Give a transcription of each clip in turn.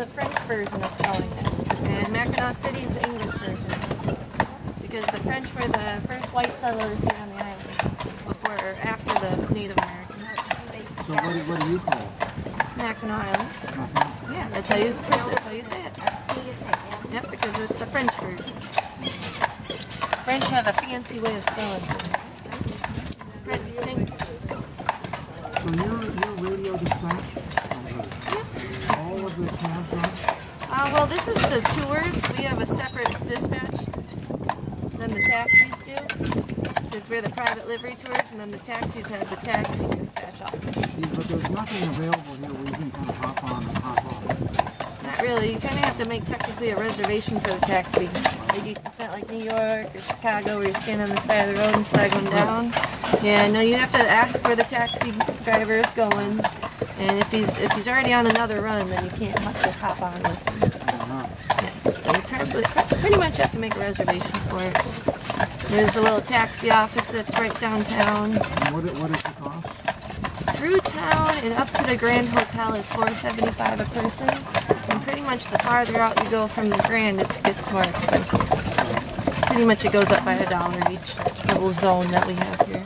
the French version of spelling it, and Mackinac City is the English version. Because the French were the first white settlers here on the island, before or after the Native Americans. So what do you call it? Mackinac Island. Yeah, that's how you say it. Yep, because it's the French version. French have a fancy way of spelling things. French stink. So your radio dispense? Yep. All of the cabs run? Well, this is the tours. We have a separate dispatch than the taxis do. Because we're the private livery tours, and then the taxis have the taxi dispatch office. Yeah, but there's nothing available here where you can kind of hop on and hop off. Not really. You kind of have to make technically a reservation for the taxi. Like it's not like New York or Chicago where you stand on the side of the road and flag one down. Yeah, no, you have to ask where the taxi driver is going, and if he's already on another run, then you can't just hop on with him. Yeah, so you pretty much have to make a reservation for it. There's a little taxi office that's right downtown. And what is the cost? Through town and up to the Grand Hotel is $4.75 a person. And pretty much the farther out you go from the Grand, it gets more expensive. Pretty much it goes up by $1 each little zone that we have here.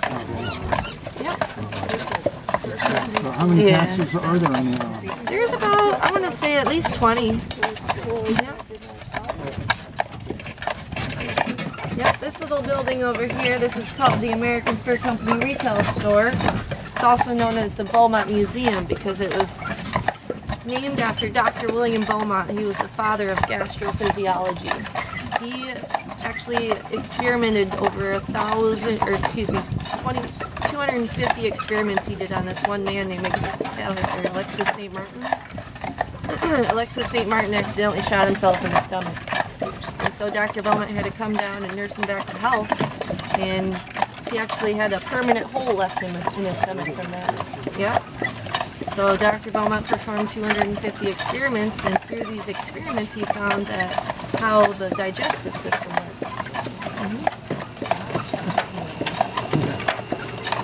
Yep. So how many taxis are there in the There's about, I want to say at least 20. Yep. Yep, this little building over here, this is called the American Fur Company Retail Store. It's also known as the Beaumont Museum because it's named after Dr. William Beaumont. He was the father of gastrophysiology. He actually experimented over 250 experiments he did on this one man named Alexis St. Martin. Alexis St. Martin accidentally shot himself in the stomach. And so Dr. Beaumont had to come down and nurse him back to health, and he actually had a permanent hole left in his stomach from that. Yep. So Dr. Beaumont performed 250 experiments, and through these experiments he found that how the digestive system works.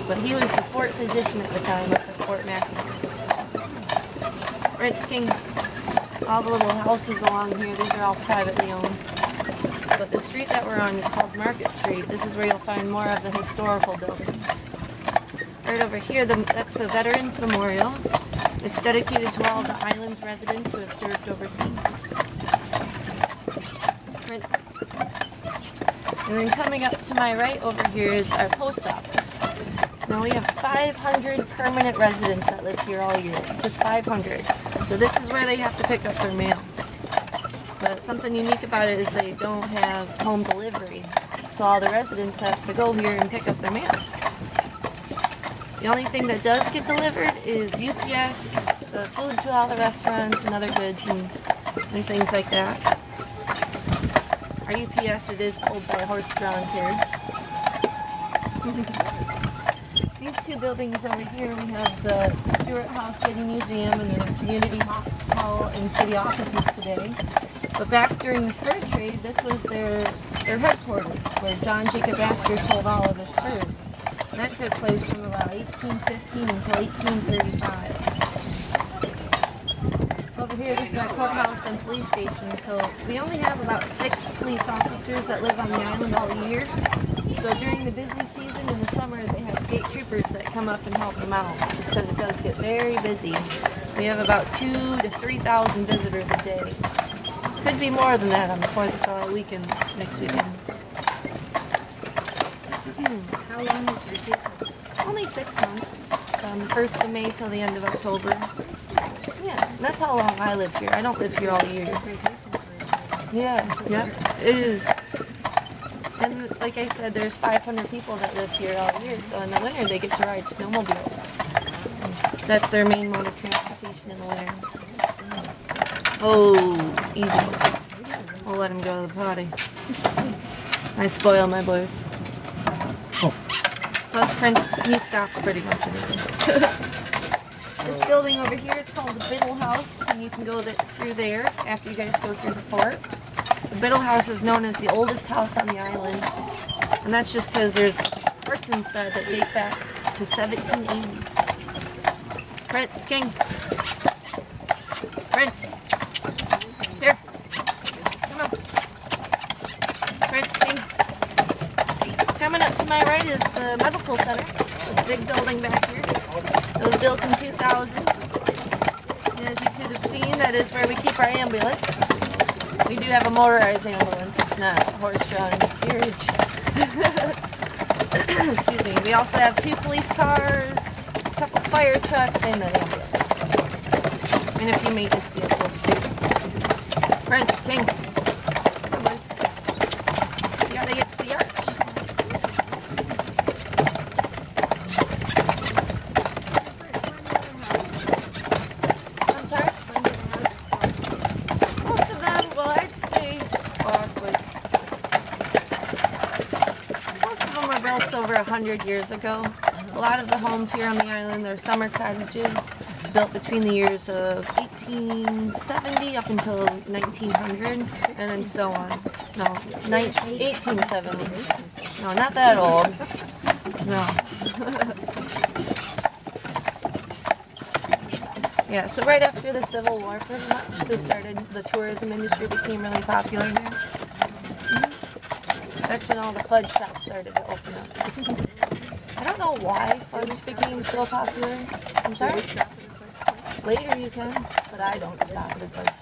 But he was the fort physician at the time up at Fort Mackinac. Rents King, all the little houses along here, these are all privately owned. But the street that we're on is called Market Street. This is where you'll find more of the historical buildings. Right over here, that's the Veterans Memorial. It's dedicated to all the island's residents who have served overseas. And then coming up to my right over here is our post office. Now we have 500 permanent residents that live here all year, just 500. So this is where they have to pick up their mail. But something unique about it is they don't have home delivery. So all the residents have to go here and pick up their mail. The only thing that does get delivered is UPS, the food to all the restaurants and other goods and things like that. Our UPS, it is pulled by a horse-drawn carriage. These two buildings over here, we have the Stewart House City Museum and the Community Hall and City offices today. But back during the fur trade, this was their headquarters, where John Jacob Astor sold all of his furs. And that took place from about 1815 until 1835. Over here, this is our courthouse and police station. So we only have about 6 police officers that live on the island all year. So during the busy season in the summer, they have state troopers that come up and help them out, just because it does get very busy. We have about 2,000 to 3,000 visitors a day. Could be more than that on the 4th of July weekend next weekend. How long is your season? Only 6 months, from 1st of May till the end of October. Yeah, that's how long I live here. I don't live here all year. Yeah, it is. And like I said, there's 500 people that live here all year, so in the winter they get to ride snowmobiles. That's their main mode of transportation in the winter. Oh, easy. We'll let him go to the potty. I spoil my boys. Oh. Plus Prince, he stops pretty much anything. This building over here is called the Biddle House, and you can go through there after you guys go through the fort. The Biddle House is known as the oldest house on the island, and that's just because there's parts inside that date back to 1780. Prince, King. Prince. right is the medical center. This big building back here. It was built in 2000. And as you could have seen, that is where we keep our ambulance. We do have a motorized ambulance. It's not horse-drawn carriage. Excuse me. We also have 2 police cars, a couple fire trucks, and an ambulance. And a few maintenance vehicles too. Prince, King. Come on. You gotta get to the arch. I'm sorry? Most of them, well, I'd say, most of them were built over 100 years ago. A lot of the homes here on the island are summer cottages, built between the years of 1870 up until 1900, and then so on. No, 1870. No, not that old. No. Yeah, so right after the Civil War, pretty much, they started, the tourism industry became really popular here. That's when all the fudge shops started to open up. I don't know why fudge became so popular. I'm sorry? Later you can, but I don't stop at a fudge.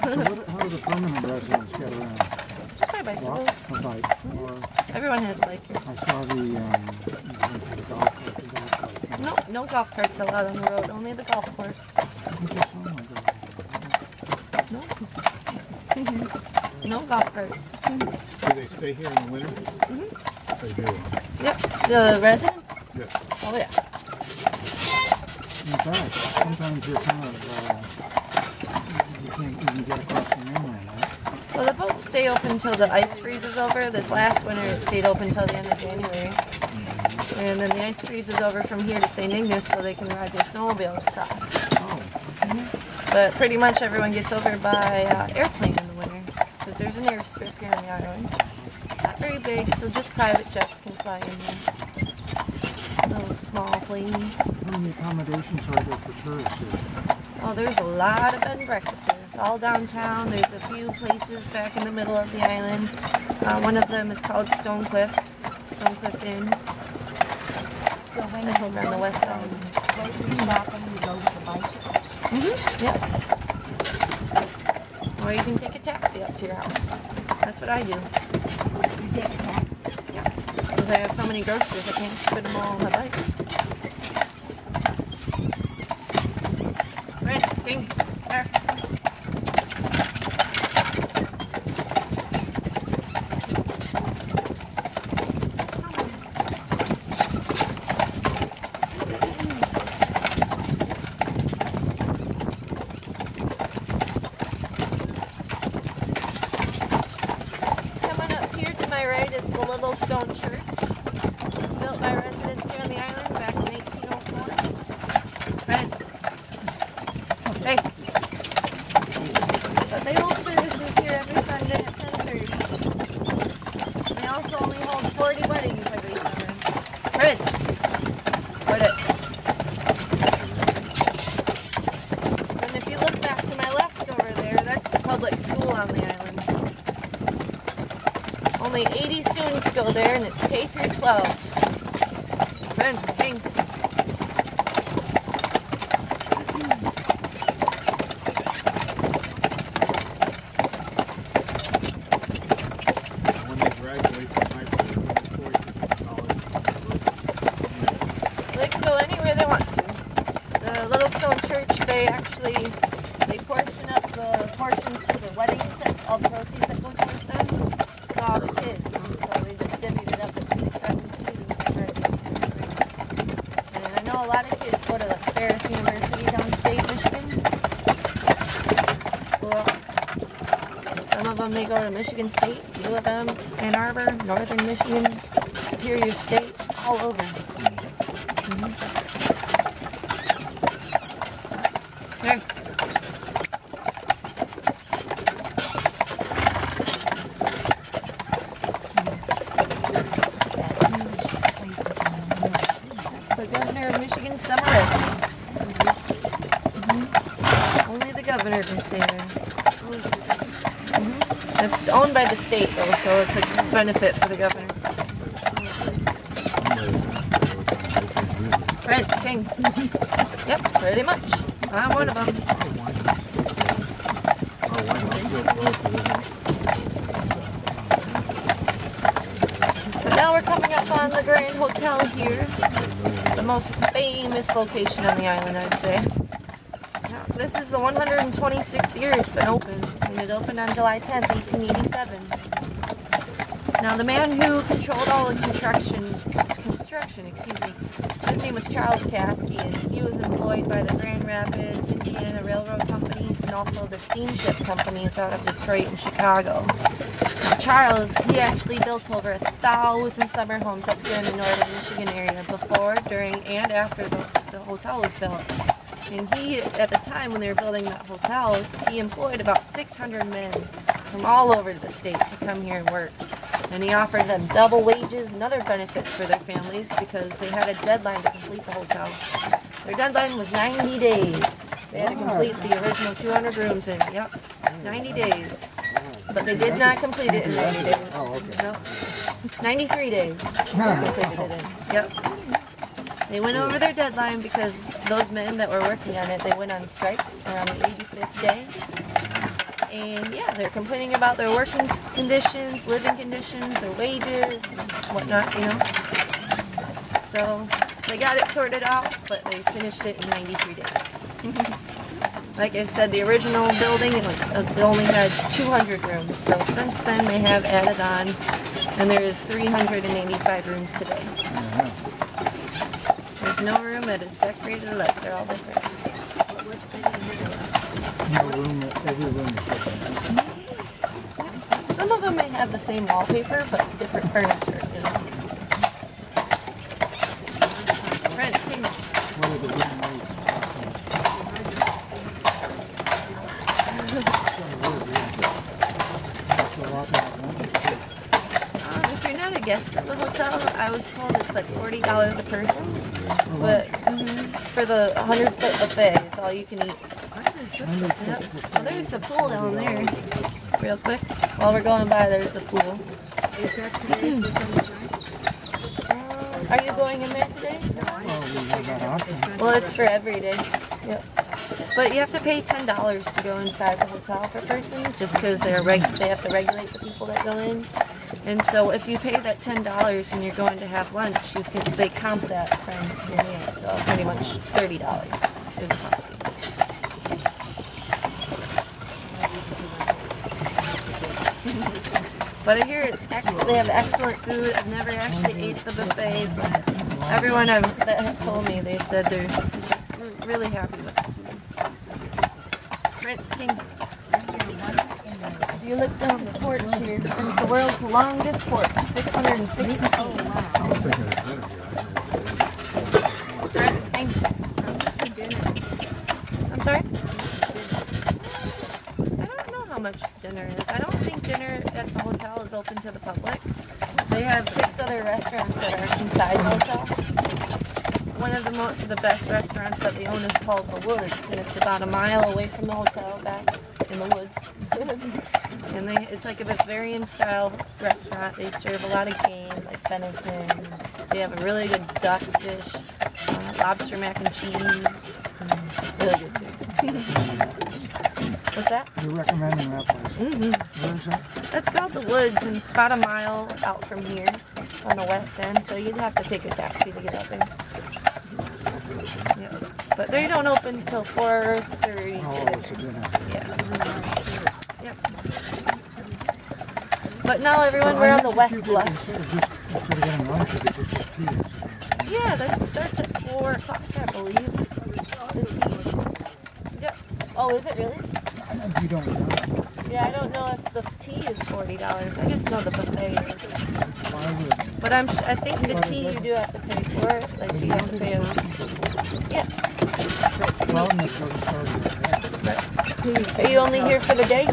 So how do the permanent residents get around? Just by bicycles. Walk or bike? Or Everyone has a bike here. I saw the golf cart. No, no golf carts allowed on the road, only the golf course. No. No golf carts. Do they stay here in the winter? Mm-hmm. They do. Yep. The residents? Yes. Oh yeah. In fact, sometimes you're kind of, you can't even get across the mainland, right? Well, the boats stay open until the ice freezes over. This last winter it stayed open until the end of January. And then the ice freezes over from here to St. Ignace so they can ride their snowmobiles across. Oh. But pretty much everyone gets over by airplane in the winter. Because there's an airstrip here on the island. It's not very big, so just private jets can fly in there. Those small planes. How many accommodations are there for tourists here? Oh, there's a lot of bed and breakfasts. All downtown. There's a few places back in the middle of the island. One of them is called Stone Cliff Inn. So when That's over on the west side. grocery shopping, you go with the bicycle? Yep. Or you can take a taxi up to your house. That's what I do. You take a taxi. Because I have so many groceries, I can't fit them all on my bike. Right, King. There. Coming up here to my right is the little stone church. Built by residents here on the island back in 1804. Friends. Hey. But they hold services here every Sunday at 10:30. They also only hold 40 weddings every summer. Friends. What it? And if you look back to my left over there, that's the public school on the island. Only 80 students go there, and it's K through 12. Friends, King. When they graduate from high school, They can go anywhere they want to. The Little Stone Church, they portion up the portions for the weddings, all the proceeds that go towards them, to all the kids. And so they just divvied it up between 7 students and residents. And I know a lot of kids go to like Ferris University downstate Michigan. Well, some of them may go to Michigan State, U of M, Ann Arbor, Northern Michigan, Superior State, all over. There. The governor of Michigan's summer residence. Only the governor can stay there. It's owned by the state though, so it's a benefit for the governor. Prince King. Yep, pretty much. I'm one of them. But now we're coming up on the Grand Hotel here. The most famous location on the island, I'd say. Now, this is the 126th year it's been open, and it opened on July 10th, 1887. Now, the man who controlled all the construction, his name was Charles Caskey, and he was employed by the Grand Rapids, Indiana Railroad companies, and also the steamship companies out of Detroit and Chicago. Now, Charles, he actually built over 1,000 summer homes up here in the northern Michigan area before, during, and after the hotel was built. And he, at the time when they were building that hotel, he employed about 600 men from all over the state to come here and work. And he offered them double wages and other benefits for their families because they had a deadline to complete the hotel. Their deadline was 90 days. They had to complete the original 200 rooms in, 90 days. But they did not complete it in 90 days. No, 93 days they completed it in. Yep. They went over their deadline because those men that were working on it, they went on strike around the 85th day. And yeah, they're complaining about their working conditions, living conditions, their wages, and whatnot, you know. So they got it sorted out, but they finished it in 93 days. Like I said, the original building, it only had 200 rooms. So since then, they have added on, and there is 385 rooms today. There's no room that is decorated less. They're all different. No room, every room is different. Some of them may have the same wallpaper, but different furniture, you know. Prince King. What are the room rates? If you're not a guest at the hotel, I was told it's like $40 a person. But for the 100-foot buffet, it's all you can eat. Yep. Well, there's the pool down there. Real quick, while we're going by, there's the pool. Is that today? Are you going in there today? Oh, we have that option. Well, it's for every day. Yep. But you have to pay $10 to go inside the hotel per person, just because they have to regulate the people that go in. And so if you pay that $10 and you're going to have lunch, they comp that from your meal. So pretty much $30 it would cost you. But I hear they have excellent food. I've never actually ate the buffet, but everyone that has told me, they said they're really happy with the food. Prince King. If you look down the porch here, it's the world's longest porch, 660 feet. Prince King. I'm sorry? I don't know how much dinner is. I don't think dinner at the hotel is open to the public. They have 6 other restaurants that are inside the hotel. One of the best restaurants that they own is called The Woods, and it's about a mile away from the hotel back in the woods. And it's like a Bavarian style restaurant. They serve a lot of game, like venison. They have a really good duck dish, lobster mac and cheese. Really good food. What's that? You're recommending that place. Where is that? That's called The Woods, and it's about a mile out from here on the west end, so you'd have to take a taxi to get out there. Yeah. But they don't open until 4:30. Oh, it's a dinner. Yeah. Yep. But now everyone, we're on the west bluff. Instead of getting lunch, you could just get tea. Yeah, that starts at 4 o'clock, I believe. The tea. Yep. Oh, is it really? You don't know. Yeah, I don't know if the tea is $40. I just know the buffet is. Why would? But I think the tea you do have to pay for it. Like you have to pay a. Yeah. Problem is, doesn't start at 10. Are you only here for the day?